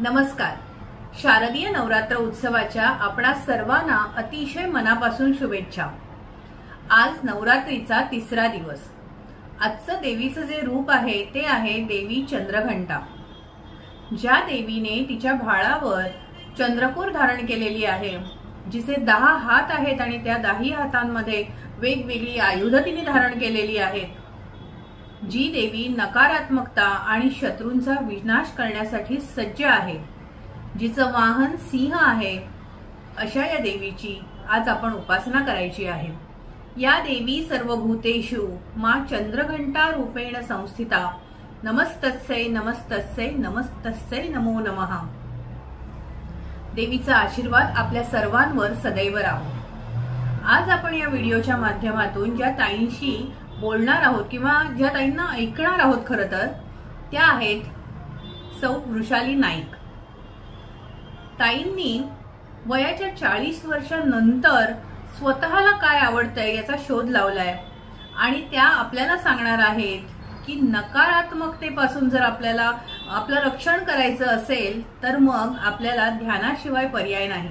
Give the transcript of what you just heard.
नमस्कार. शारदीय नवरात्र उत्सवाच्या आपणा सर्वांना अतिशय मनापासून शुभेच्छा. आज नवरात्रीचा तिसरा दिवस. आजचं देवीचं जे रूप आहे ते आहे देवी चंद्रघंटा. ज्या देवीने तिच्या भाळावर चंद्रकोर धारण केलेली आहे, जिचे 10 हात आहेत आणि त्या 10 हातांमध्ये वेगवेगळी आयुध तिने धारण केलेली आहेत, जी देवी नकारात्मकता आणि शत्रूंचा विनाश करण्यासाठी सज्ज आहे, जिचं वाहन सिंह आहे, अशा या देवीची आज आपण उपासना करायची आहे. या देवी सर्वभूतेषु मा चंद्रघंटा रूपेण संस्थिता. नमस्तस्यै नमस्तस्यै नमस्तस्यै नमो नमः. देवीचा आशीर्वाद आपल्या सर्वांवर सदैव राहो. आज आपण या व्हिडिओच्या माध्यमातून ज्या ताईंशी बोलणार आहोत किंवा ज्या ताईंना ऐकणार आहोत, खरं तर त्या आहेत सौ वृषाली नाईक. ताईंनी वयाच्या 40 वर्षांनंतर स्वतःला काय आवडतंय याचा शोध लावलाय आणि त्या आपल्याला सांगणार आहेत की नकारात्मकतेपासून जर आपल्याला आपलं रक्षण करायचं असेल तर मग आपल्याला ध्यानाशिवाय पर्याय नाही.